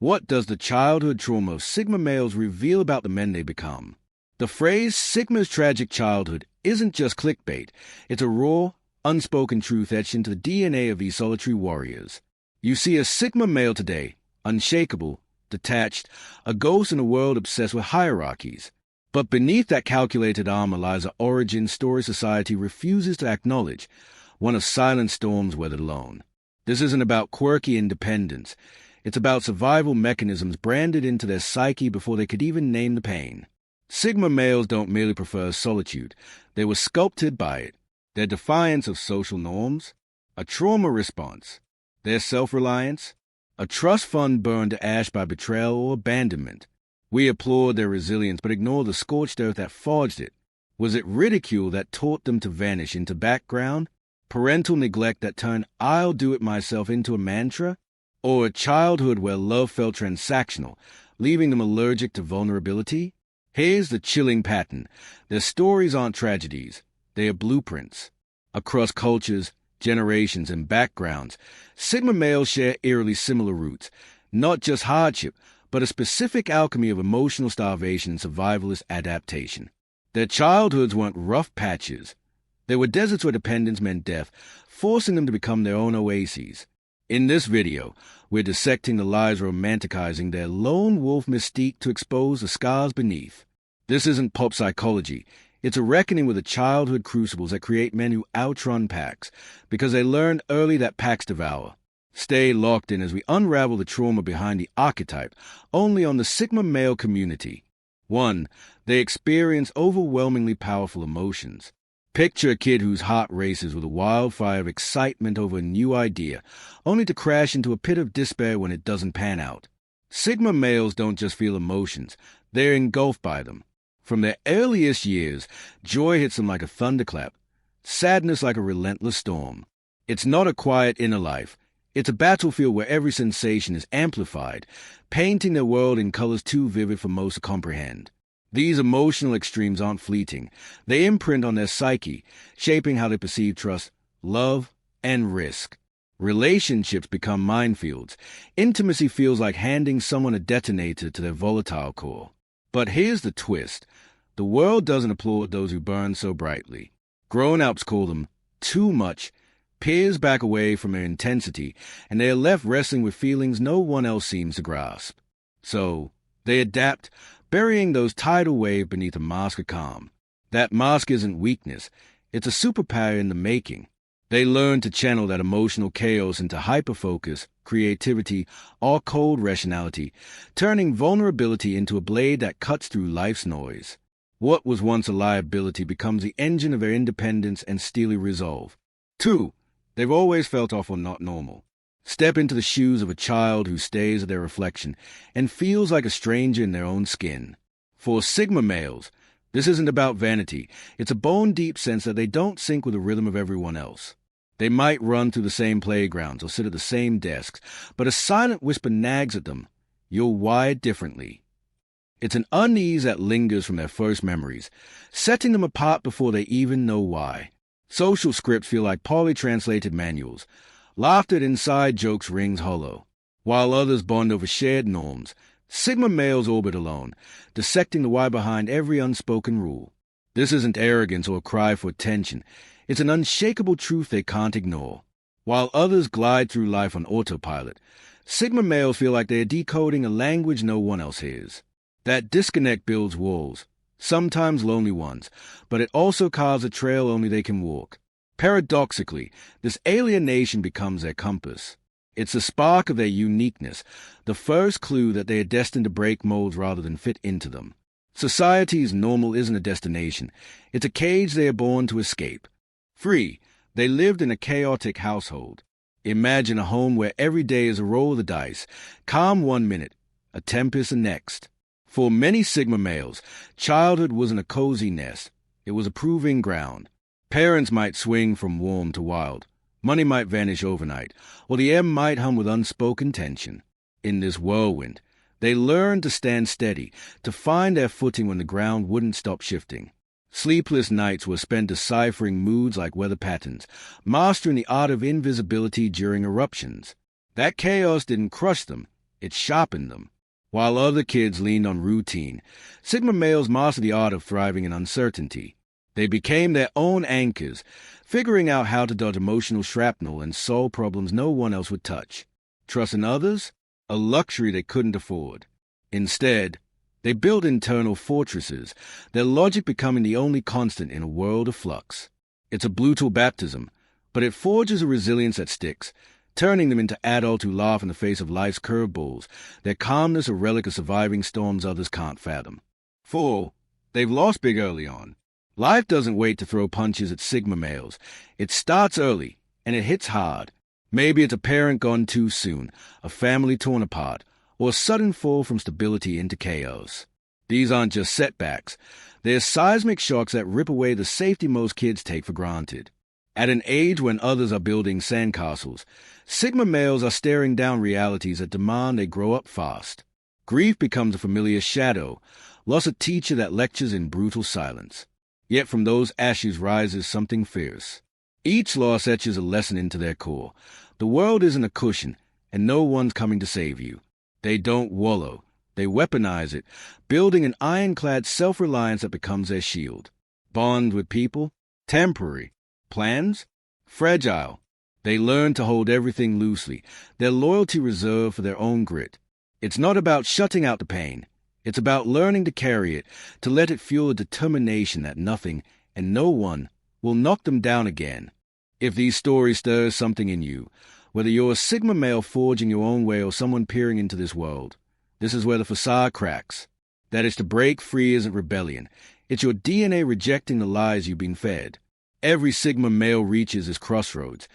What does the childhood trauma of Sigma males reveal about the men they become? The phrase Sigma's tragic childhood isn't just clickbait. It's a raw, unspoken truth etched into the DNA of these solitary warriors. You see a Sigma male today, unshakable, detached, a ghost in a world obsessed with hierarchies. But beneath that calculated armor lies an origin story society refuses to acknowledge, one of silent storms weathered alone. This isn't about quirky independence. It's about survival mechanisms branded into their psyche before they could even name the pain. Sigma males don't merely prefer solitude. They were sculpted by it. Their defiance of social norms, a trauma response. Their self-reliance, a trust fund burned to ash by betrayal or abandonment. We applaud their resilience but ignore the scorched earth that forged it. Was it ridicule that taught them to vanish into background? Parental neglect that turned "I'll do it myself" into a mantra? Or a childhood where love felt transactional, leaving them allergic to vulnerability? Here's the chilling pattern. Their stories aren't tragedies. They are blueprints. Across cultures, generations, and backgrounds, Sigma males share eerily similar roots. Not just hardship, but a specific alchemy of emotional starvation and survivalist adaptation. Their childhoods weren't rough patches. They were deserts where dependence meant death, forcing them to become their own oases. In this video, we're dissecting the lies romanticizing their lone wolf mystique to expose the scars beneath. This isn't pop psychology. It's a reckoning with the childhood crucibles that create men who outrun packs, because they learned early that packs devour. Stay locked in as we unravel the trauma behind the archetype, only on the Sigma male community. 1. They experience overwhelmingly powerful emotions. Picture a kid whose heart races with a wildfire of excitement over a new idea, only to crash into a pit of despair when it doesn't pan out. Sigma males don't just feel emotions, they're engulfed by them. From their earliest years, joy hits them like a thunderclap, sadness like a relentless storm. It's not a quiet inner life. It's a battlefield where every sensation is amplified, painting their world in colors too vivid for most to comprehend. These emotional extremes aren't fleeting. They imprint on their psyche, shaping how they perceive trust, love, and risk. Relationships become minefields. Intimacy feels like handing someone a detonator to their volatile core. But here's the twist. The world doesn't applaud those who burn so brightly. Grown-ups call them too much. Peers back away from their intensity, and they are left wrestling with feelings no one else seems to grasp. So, they adapt, burying those tidal waves beneath a mask of calm. That mask isn't weakness. It's a superpower in the making. They learn to channel that emotional chaos into hyperfocus, creativity, or cold rationality, turning vulnerability into a blade that cuts through life's noise. What was once a liability becomes the engine of their independence and steely resolve. 2. They've always felt awful not normal. Step into the shoes of a child who stares at their reflection and feels like a stranger in their own skin. For Sigma males, this isn't about vanity. It's a bone-deep sense that they don't sync with the rhythm of everyone else. They might run through the same playgrounds or sit at the same desks, but a silent whisper nags at them. You're wired differently. It's an unease that lingers from their first memories, setting them apart before they even know why. Social scripts feel like poorly translated manuals. Laughter at inside jokes rings hollow. While others bond over shared norms, Sigma males orbit alone, dissecting the why behind every unspoken rule. This isn't arrogance or a cry for attention. It's an unshakable truth they can't ignore. While others glide through life on autopilot, Sigma males feel like they are decoding a language no one else hears. That disconnect builds walls, sometimes lonely ones, but it also carves a trail only they can walk. Paradoxically, this alienation becomes their compass. It's the spark of their uniqueness, the first clue that they are destined to break molds rather than fit into them. Society's normal isn't a destination. It's a cage they are born to escape. 3. They lived in a chaotic household. Imagine a home where every day is a roll of the dice, calm one minute, a tempest the next. For many Sigma males, childhood wasn't a cozy nest. It was a proving ground. Parents might swing from warm to wild. Money might vanish overnight, or the air might hum with unspoken tension. In this whirlwind, they learned to stand steady, to find their footing when the ground wouldn't stop shifting. Sleepless nights were spent deciphering moods like weather patterns, mastering the art of invisibility during eruptions. That chaos didn't crush them. It sharpened them. While other kids leaned on routine, Sigma males mastered the art of thriving in uncertainty. They became their own anchors, figuring out how to dodge emotional shrapnel and solve problems no one else would touch. Trust in others? A luxury they couldn't afford. Instead, they built internal fortresses, their logic becoming the only constant in a world of flux. It's a brutal baptism, but it forges a resilience that sticks, turning them into adults who laugh in the face of life's curveballs, their calmness a relic of surviving storms others can't fathom. 4. They've lost big early on. Life doesn't wait to throw punches at Sigma males. It starts early, and it hits hard. Maybe it's a parent gone too soon, a family torn apart, or a sudden fall from stability into chaos. These aren't just setbacks. They're seismic shocks that rip away the safety most kids take for granted. At an age when others are building sandcastles, Sigma males are staring down realities that demand they grow up fast. Grief becomes a familiar shadow, loss a teacher that lectures in brutal silence. Yet from those ashes rises something fierce. Each loss etches a lesson into their core. The world isn't a cushion, and no one's coming to save you. They don't wallow. They weaponize it, building an ironclad self-reliance that becomes their shield. Bond with people? Temporary. Plans? Fragile. They learn to hold everything loosely, their loyalty reserved for their own grit. It's not about shutting out the pain. It's about learning to carry it, to let it fuel a determination that nothing and no one will knock them down again. If these stories stir something in you, whether you're a Sigma male forging your own way or someone peering into this world, this is where the facade cracks. That is, to break free isn't rebellion. It's your DNA rejecting the lies you've been fed. Every Sigma male reaches this crossroads.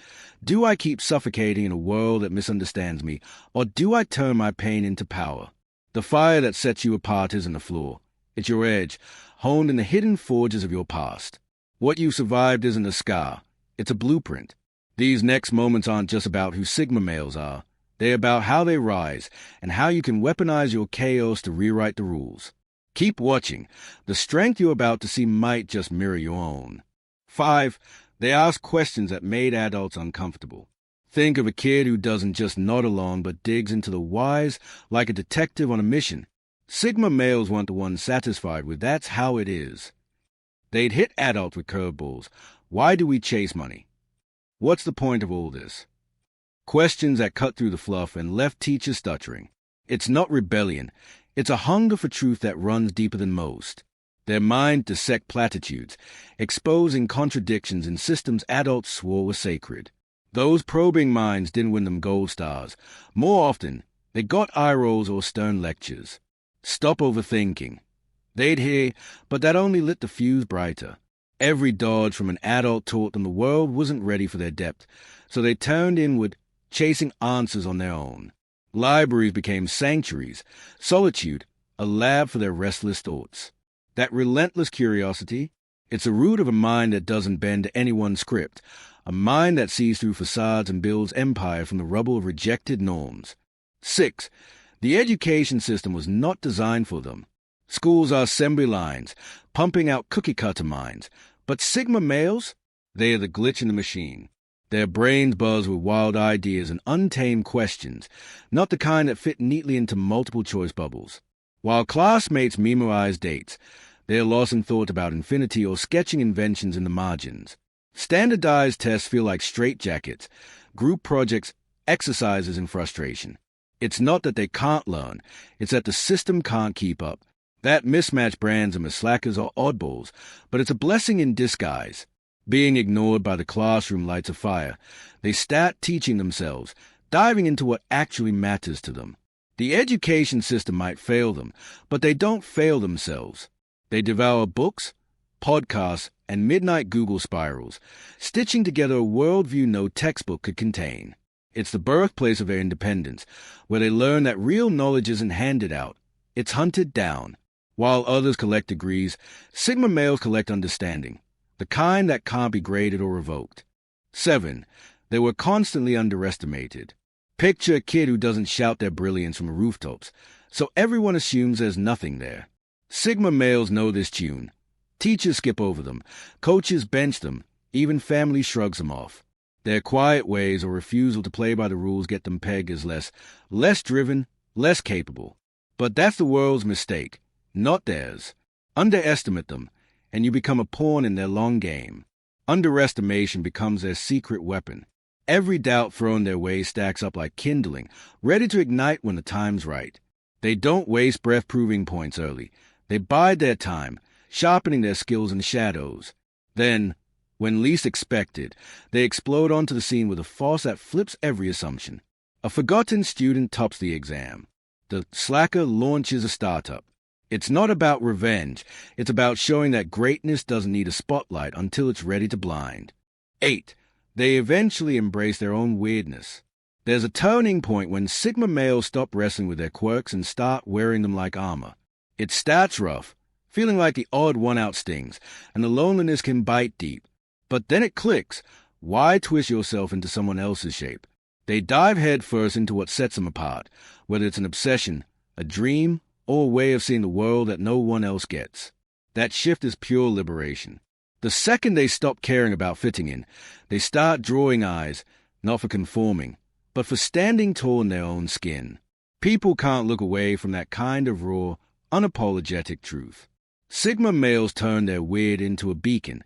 Do I keep suffocating in a world that misunderstands me, or do I turn my pain into power? The fire that sets you apart isn't the floor. It's your edge, honed in the hidden forges of your past. What you survived isn't a scar. It's a blueprint. These next moments aren't just about who Sigma males are. They're about how they rise, and how you can weaponize your chaos to rewrite the rules. Keep watching. The strength you're about to see might just mirror your own. 5. They ask questions that made adults uncomfortable. Think of a kid who doesn't just nod along but digs into the whys like a detective on a mission. Sigma males want the ones satisfied with that's how it is. They'd hit adults with curveballs. Why do we chase money? What's the point of all this? Questions that cut through the fluff and left teachers stuttering. It's not rebellion. It's a hunger for truth that runs deeper than most. Their mind dissect platitudes, exposing contradictions in systems adults swore were sacred. Those probing minds didn't win them gold stars. More often, they got eye rolls or stern lectures. Stop overthinking. They'd hear, but that only lit the fuse brighter. Every dodge from an adult taught them the world wasn't ready for their depth, so they turned inward, chasing answers on their own. Libraries became sanctuaries, solitude, a lab for their restless thoughts. That relentless curiosity, it's the root of a mind that doesn't bend to anyone's script, a mind that sees through facades and builds empire from the rubble of rejected norms. 6. The education system was not designed for them. Schools are assembly lines, pumping out cookie-cutter minds. But Sigma males? They are the glitch in the machine. Their brains buzz with wild ideas and untamed questions, not the kind that fit neatly into multiple-choice bubbles. While classmates memorize dates, they're lost in thought about infinity or sketching inventions in the margins. Standardized tests feel like straitjackets, group projects, exercises in frustration. It's not that they can't learn, it's that the system can't keep up. That mismatch brands them as slackers or oddballs, but it's a blessing in disguise. Being ignored by the classroom lights a fire. They start teaching themselves, diving into what actually matters to them. The education system might fail them, but they don't fail themselves. They devour books, podcasts, and midnight Google spirals, stitching together a worldview no textbook could contain. It's the birthplace of their independence, where they learn that real knowledge isn't handed out. It's hunted down. While others collect degrees, Sigma males collect understanding, the kind that can't be graded or revoked. 7. They were constantly underestimated. Picture a kid who doesn't shout their brilliance from rooftops, so everyone assumes there's nothing there. Sigma males know this tune. Teachers skip over them, coaches bench them, even family shrugs them off. Their quiet ways or refusal to play by the rules get them pegged as less driven, less capable. But that's the world's mistake, not theirs. Underestimate them, and you become a pawn in their long game. Underestimation becomes their secret weapon. Every doubt thrown their way stacks up like kindling, ready to ignite when the time's right. They don't waste breath-proving points early. They bide their time, sharpening their skills in the shadows. Then, when least expected, they explode onto the scene with a force that flips every assumption. A forgotten student tops the exam. The slacker launches a startup. It's not about revenge. It's about showing that greatness doesn't need a spotlight until it's ready to blind. 8. They eventually embrace their own weirdness. There's a turning point when Sigma males stop wrestling with their quirks and start wearing them like armor. It starts rough, feeling like the odd one out stings, and the loneliness can bite deep. But then it clicks. Why twist yourself into someone else's shape? They dive headfirst into what sets them apart, whether it's an obsession, a dream, or a way of seeing the world that no one else gets. That shift is pure liberation. The second they stop caring about fitting in, they start drawing eyes, not for conforming, but for standing tall in their own skin. People can't look away from that kind of raw, unapologetic truth. Sigma males turn their weird into a beacon,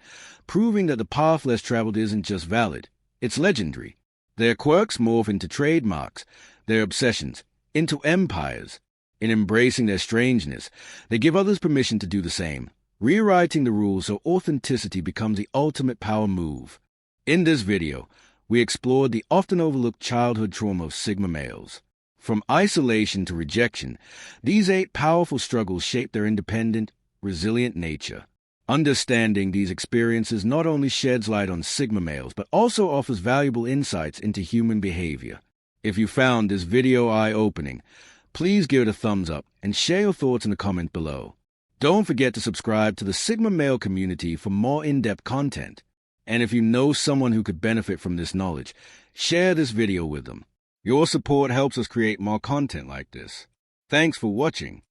proving that the path less traveled isn't just valid, it's legendary. Their quirks morph into trademarks, their obsessions into empires. In embracing their strangeness, they give others permission to do the same, rewriting the rules so authenticity becomes the ultimate power move. In this video, we explored the often overlooked childhood trauma of Sigma males. From isolation to rejection, these 8 powerful struggles shape their independent, resilient nature. Understanding these experiences not only sheds light on Sigma males, but also offers valuable insights into human behavior. If you found this video eye-opening, please give it a thumbs up and share your thoughts in the comment below. Don't forget to subscribe to the Sigma male community for more in-depth content. And if you know someone who could benefit from this knowledge, share this video with them. Your support helps us create more content like this. Thanks for watching.